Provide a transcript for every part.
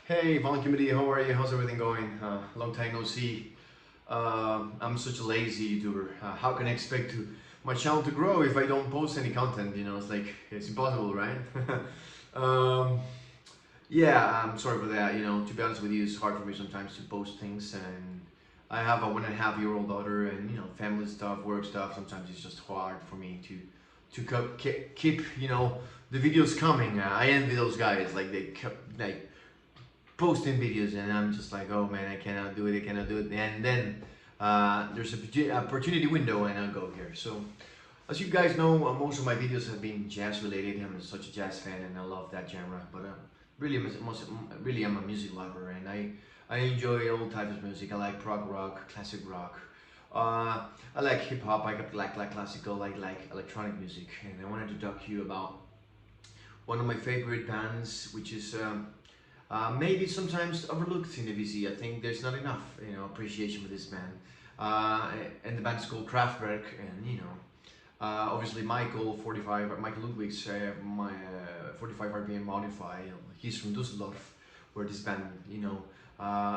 Hey, Radioactivity, how are you? How's everything going? Long time no see. I'm such a lazy YouTuber. How can I expect my channel to grow if I don't post any content? It's like it's impossible, right? um, yeah, I'm sorry for that. To be honest with you, it's hard for me sometimes to post things, and I have a 1.5-year-old daughter, and family stuff, work stuff. Sometimes it's just hard for me to keep the videos coming. I envy those guys, like they kept like posting videos, and I'm just like, oh man, I cannot do it, I cannot do it. And then there's a opportunity window, and I'll go here. So, as you guys know, most of my videos have been jazz related. I'm such a jazz fan, and I love that genre. But really, really, I'm a music lover, and I enjoy all types of music. I like prog rock, classic rock. I like hip hop. I like classical. I like electronic music, and I wanted to talk to you about one of my favorite bands, which is maybe sometimes overlooked in the VC. I think there's not enough, appreciation for this band. And the band's called Kraftwerk, and obviously Michael Ludwig's my 45 RPM modify. He's from Düsseldorf, where this band,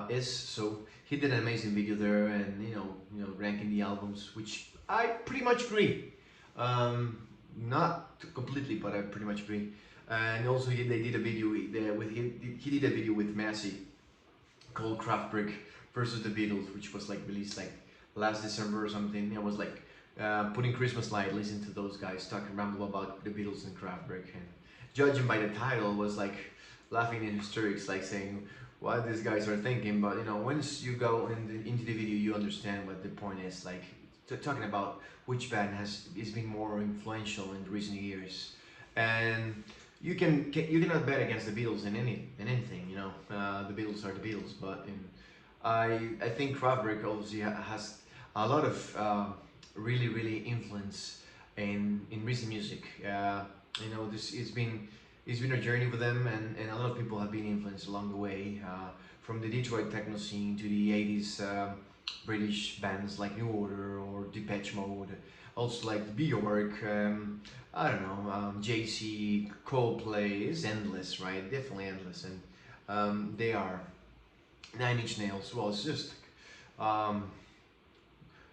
is. So he did an amazing video there, and ranking the albums, which I pretty much agree. Not completely, but I pretty much agree. And also they did a video he did a video with Massey called Kraftwerk versus the Beatles, which was like released like last December or something. I was like putting Christmas light, listening to those guys talk and ramble about the Beatles and Kraftwerk, and judging by the title was like laughing in hysterics, like saying what these guys are thinking. But once you go into the video, you understand what the point is. Like talking about which band has been more influential in recent years, and you cannot bet against the Beatles in anything. The Beatles are the Beatles, but I think Kraftwerk obviously has a lot of really influence in recent music. This it's been a journey for them, and a lot of people have been influenced along the way, from the Detroit techno scene to the 80s British bands like New Order or Depeche Mode, also like Bjork. I don't know, JC, Coldplay is endless, right? Definitely endless, and they are Nine Inch Nails. Well, it's just um,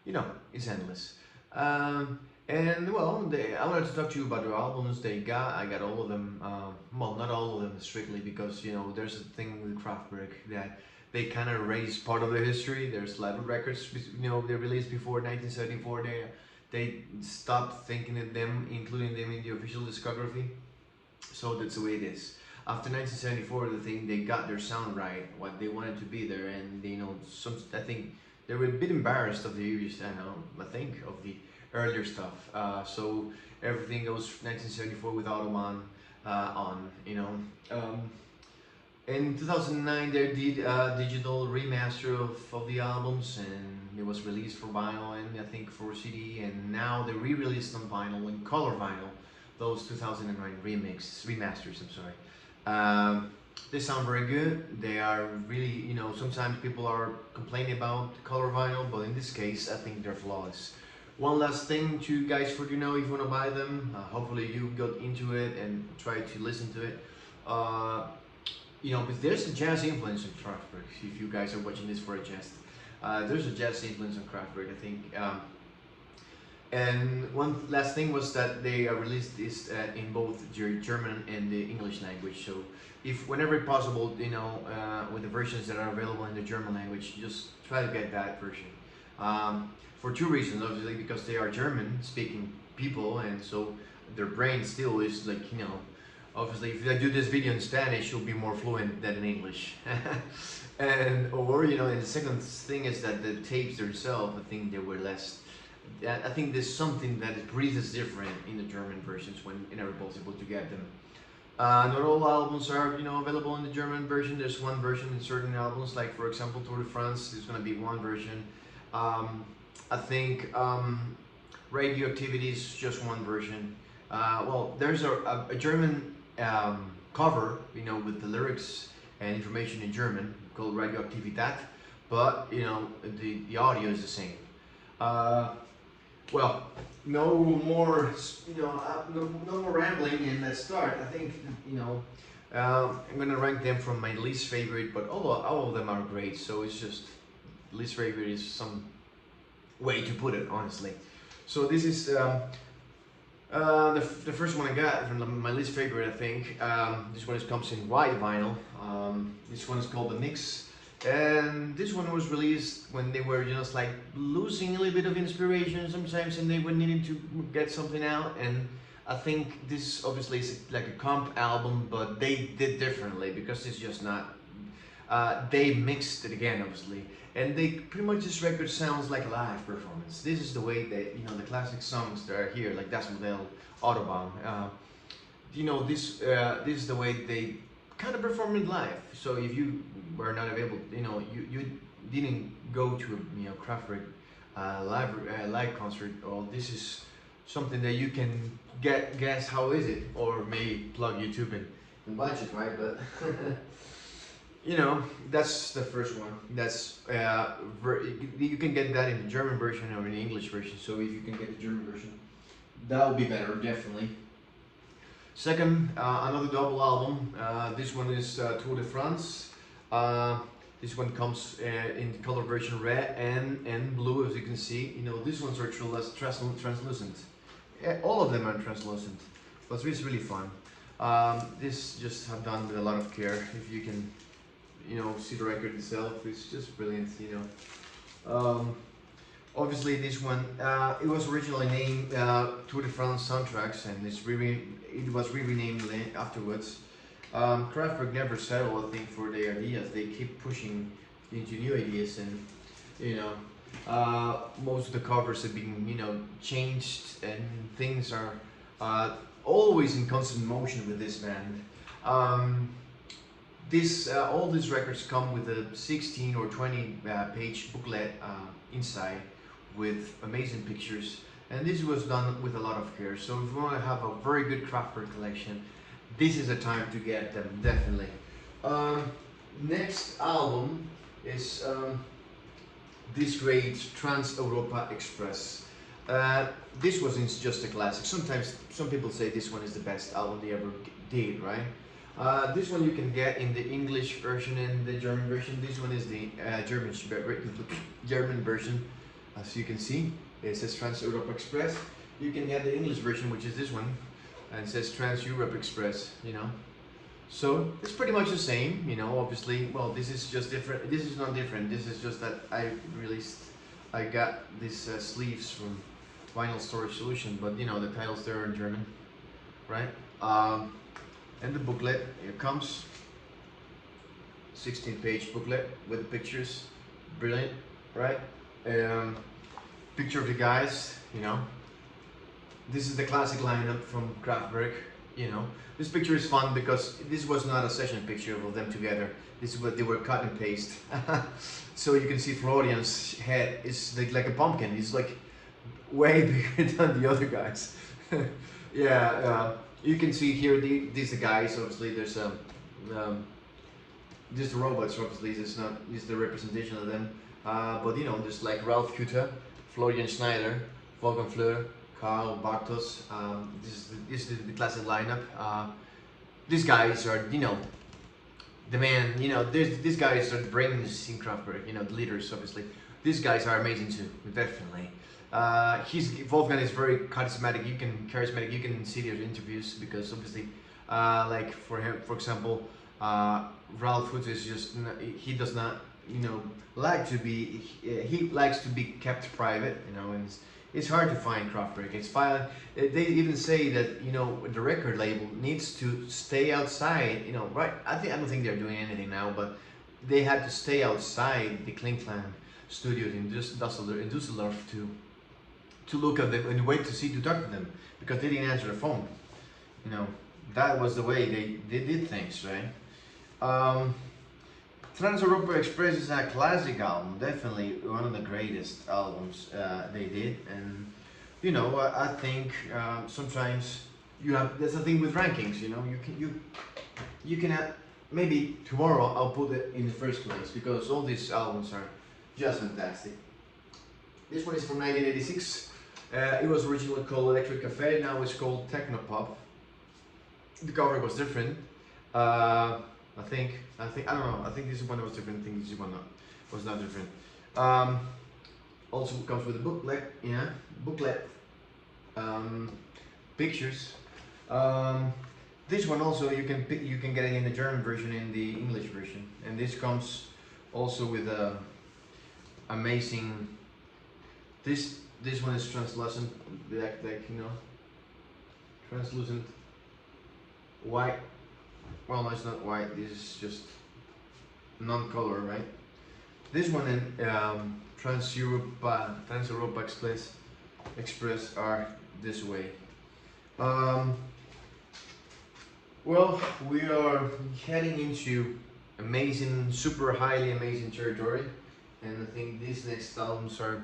it's endless. And well, I wanted to talk to you about the albums they got. I got all of them. Well, not all of them strictly, because there's a thing with Kraftwerk that they kind of erase part of their history. There's a lot of records, they released before 1974. They stopped thinking of them, including them in the official discography. So that's the way it is. After 1974, the thing they got their sound right, what they wanted to be there, and I think they were a bit embarrassed of the years. I think of the earlier stuff. So everything goes 1974 with Autobahn on. In 2009, they did a digital remaster of the albums, and it was released for vinyl and I think for CD, and now they re-released on vinyl and color vinyl. Those 2009 remasters. I'm sorry. They sound very good. They are really, sometimes people are complaining about color vinyl, but in this case, I think they're flawless. One last thing to you guys, for if you want to buy them. Hopefully you got into it and try to listen to it. Because there's a jazz influence in Kraftwerk. If you guys are watching this for a jest, there's a jazz influence in Kraftwerk, I think. And one last thing was that they released this in both German and the English language. So, if whenever possible, with the versions that are available in the German language, just try to get that version. For two reasons, obviously, because they are German-speaking people, and so their brain still is like, obviously, if I do this video in Spanish, you'll be more fluent than in English. And the second thing is that the tapes themselves, I think they were less. I think there's something that breathes different in the German versions whenever possible to get them. Not all albums are available in the German version. There's one version in certain albums, like for example Tour de France. There's going to be one version. I think Radioactivity is just one version. Well, there's a German cover, with the lyrics and information in German called Radioactivity, but the audio is the same. Well, no more, no more rambling, and let's start. I think I'm gonna rank them from my least favorite, but all of them are great. So it's just least favorite is some way to put it, honestly. So this is the first one I got from my least favorite, I think. This one comes in white vinyl. This one is called The Mix. And this one was released when they were just like losing a little bit of inspiration sometimes and they were needing to get something out. And I think this obviously is like a comp album, but they did differently because it's just not. They mixed it again, obviously, and they pretty much this record sounds like a live performance. This is the way that the classic songs that are here, like Das Modell, Autobahn. This is the way they kind of perform it live. So if you were not available, you didn't go to a Kraftwerk live concert, or this is something that you can guess how is it, or maybe plug YouTube and watch it, right? But that's the first one. That's you can get that in the German version or in the English version. So if you can get the German version, that would be better, definitely. Second, another double album. This one is Tour de France. This one comes in the color version red and blue, as you can see. These ones are translucent. All of them are translucent, but it's really fun. This just have done with a lot of care. If you can, see the record itself, it's just brilliant. Obviously, this one it was originally named Tour de France Soundtracks, and it was renamed afterwards. Kraftwerk never settled, I think, for their ideas. They keep pushing into new ideas, and most of the covers have been changed, and things are always in constant motion with this band. All these records come with a 16 or 20 page booklet inside with amazing pictures, and this was done with a lot of care. So if you want to have a very good Kraftwerk collection, this is the time to get them, definitely. Next album is this great Trans Europa Express. This wasn't just a classic. Sometimes some people say this one is the best album they ever did, right? This one you can get in the English version and the German version. This one is the German version, as you can see. It says Trans Europa Express. You can get the English version, which is this one, and it says Trans Europe Express. So it's pretty much the same. Obviously. Well, this is just different. This is not different. This is just that I got these sleeves from Vinyl Storage Solution, but the titles there are in German, right? And the booklet, here comes 16-page booklet with pictures, brilliant, right? Picture of the guys, This is the classic lineup from Kraftwerk, This picture is fun because this was not a session picture of them together. This is what they were cut and paste. So you can see Florian's head is like a pumpkin. He's like way bigger than the other guys. Yeah, you can see here these are the guys. Obviously, there's the robots. Obviously, it's the representation of them. But there's like Ralf Kutter, Florian Schneider, Wolfgang Fleur, Karl Bartos. This is the classic lineup. These guys are the man. These guys are the brains in Kraftwerk. The leaders, obviously. These guys are amazing too, definitely. Wolfgang is very charismatic. You can see their interviews because obviously, like for him, for example, Ralf Kutter is just he does not like to be. He likes to be kept private. And it's hard to find Kraftwerk. They even say that the record label needs to stay outside. Right? I don't think they're doing anything now, but they had to stay outside the Klingklang studios in Düsseldorf to look at them and wait to talk to them because they didn't answer the phone. That was the way they did things, right? Trans Europa Express is a classic album, definitely one of the greatest albums they did, and I think sometimes there's a thing with rankings. You can maybe tomorrow I'll put it in the first place because all these albums are just fantastic. This one is from 1986. It was originally called Electric Cafe, now it's called Technopop. The cover was different. I don't know. I think this one was different. I think this one was not different. Um, Also comes with a booklet. Yeah, booklet. Um, Pictures. Um, this one also you can get it in the German version, in the English version, and this comes also with a amazing. This one is translucent, like you know, translucent white. Well, no, it's not white. This is just non-color, right? This one in Trans Europa Express are this way. Um, well, we are heading into amazing, super highly amazing territory, and I think these next albums are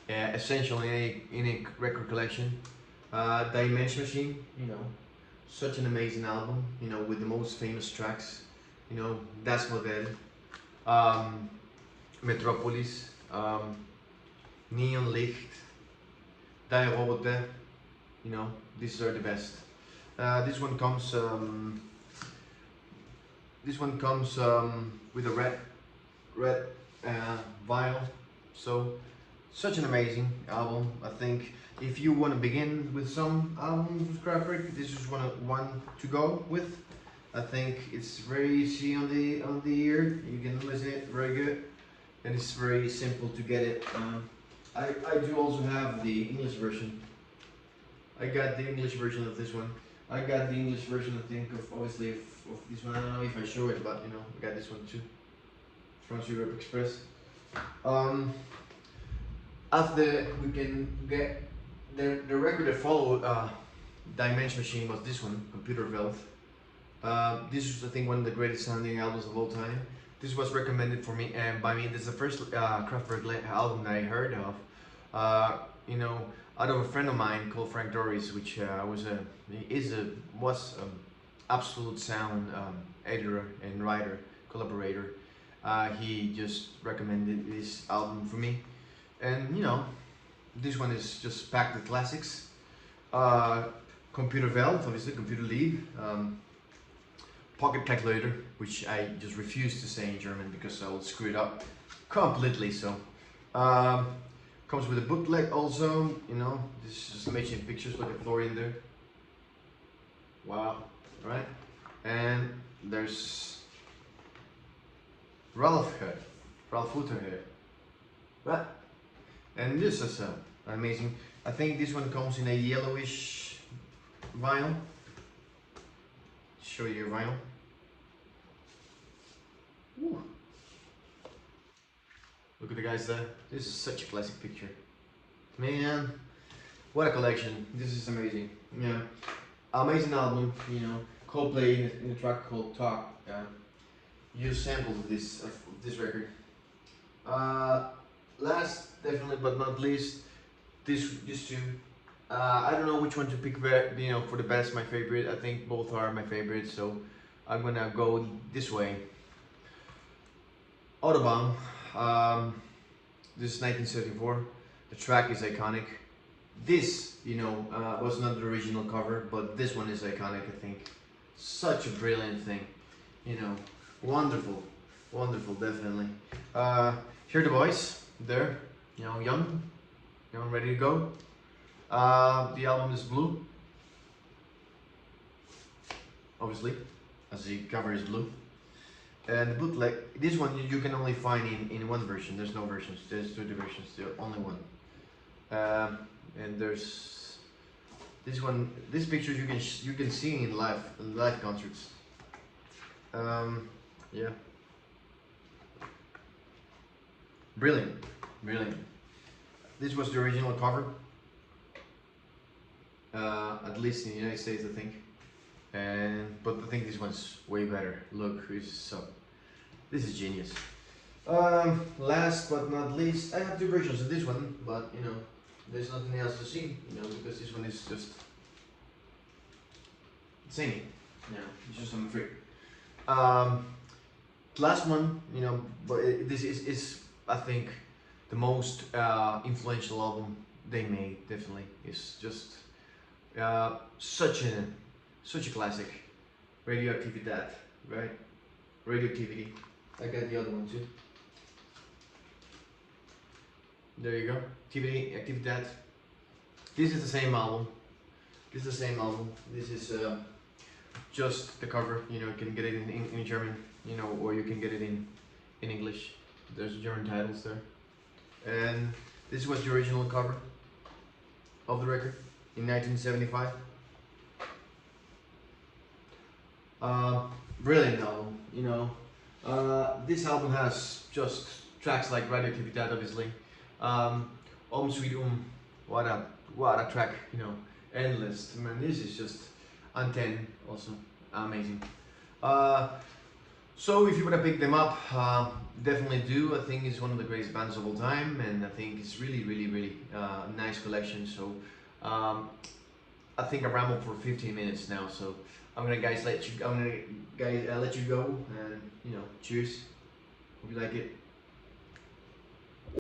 essential in a record collection. Dimension Machine, you know, such an amazing album, you know, with the most famous tracks, you know, Das Modell, um, Metropolis, Neon Licht, Die Roboter, you know, these are the best. This one comes with a red vinyl, so such an amazing album. I think if you want to begin with some albums with Kraftwerk, this is one to go with. I think it's very easy on the ear. You can listen it very good, and it's very simple to get it. I do also have the English version. I got the English version of this one. I got the English version, I think, of obviously of this one. I don't know if I show it, but you know, I got this one too. Trans Europe Express. After we can get the record that followed Dimension Machine was this one, Computer Wealth. This is, I think, one of the greatest sounding albums of all time. This was recommended for me and by me. This is the first Kraftwerk album that I heard of. You know, out of a friend of mine called Frank Doris, which was absolute sound editor and writer, collaborator. He just recommended this album for me, and you know, this one is just packed with classics. Computer Welt, obviously, Computer Lieb. Pocket Calculator, which I just refuse to say in German because I will screw it up completely. So, comes with a booklet also. You know, this is just amazing pictures. Look at Florian there. Wow, right? And there's Ralph here, Ralph Hutter here. What? And this is amazing. I think this one comes in a yellowish vinyl. Show you your vinyl. Woo. Look at the guys there. This is such a classic picture. Man, what a collection. This is amazing. Yeah, amazing album. You know, Coldplay in a track called Talk. Use samples of this record. Last, definitely, but not least, these two. I don't know which one to pick, you know, for the best, my favorite. I think both are my favorite, so I'm gonna go this way. Autobahn. This is 1974. The track is iconic. This, you know, was not the original cover, but this one is iconic, I think. Such a brilliant thing, you know, wonderful, wonderful, definitely. Here are the boys, there, you know, young, ready to go. The album is blue, obviously, as the cover is blue. And the bootleg, this one you can only find in one version. There's no versions. There's two versions. There's only one. And there's this one. These pictures you can see in live concerts. Yeah. Brilliant, brilliant. This was the original cover. At least in the United States, I think. But I think this one's way better. Look, this is genius. Last but not least, I have two versions of this one, but you know, there's nothing else to see, you know, because this one is just singing. You know, it's just on free. Last one, you know, but this is I think the most influential album they made. Definitely, it's just such a classic. Radioactivity, right? Radioactivity. I got the other one too. There you go. Activity. This is the same album. This is the same album. This is just the cover. You know, you can get it in German. You know, or you can get it in English. There's German titles there. And this was the original cover of the record in 1975. Brilliant album, you know. This album has just tracks like Radioactivity, obviously. Sweet what a track, you know. Endless. Man, this is just Anten, also amazing. So if you would have picked them up, definitely do. I think it's one of the greatest bands of all time, and I think it's really nice collection. So I think I rambled for 15 minutes now, so I'm gonna let you go, and you know, cheers. Hope you like it.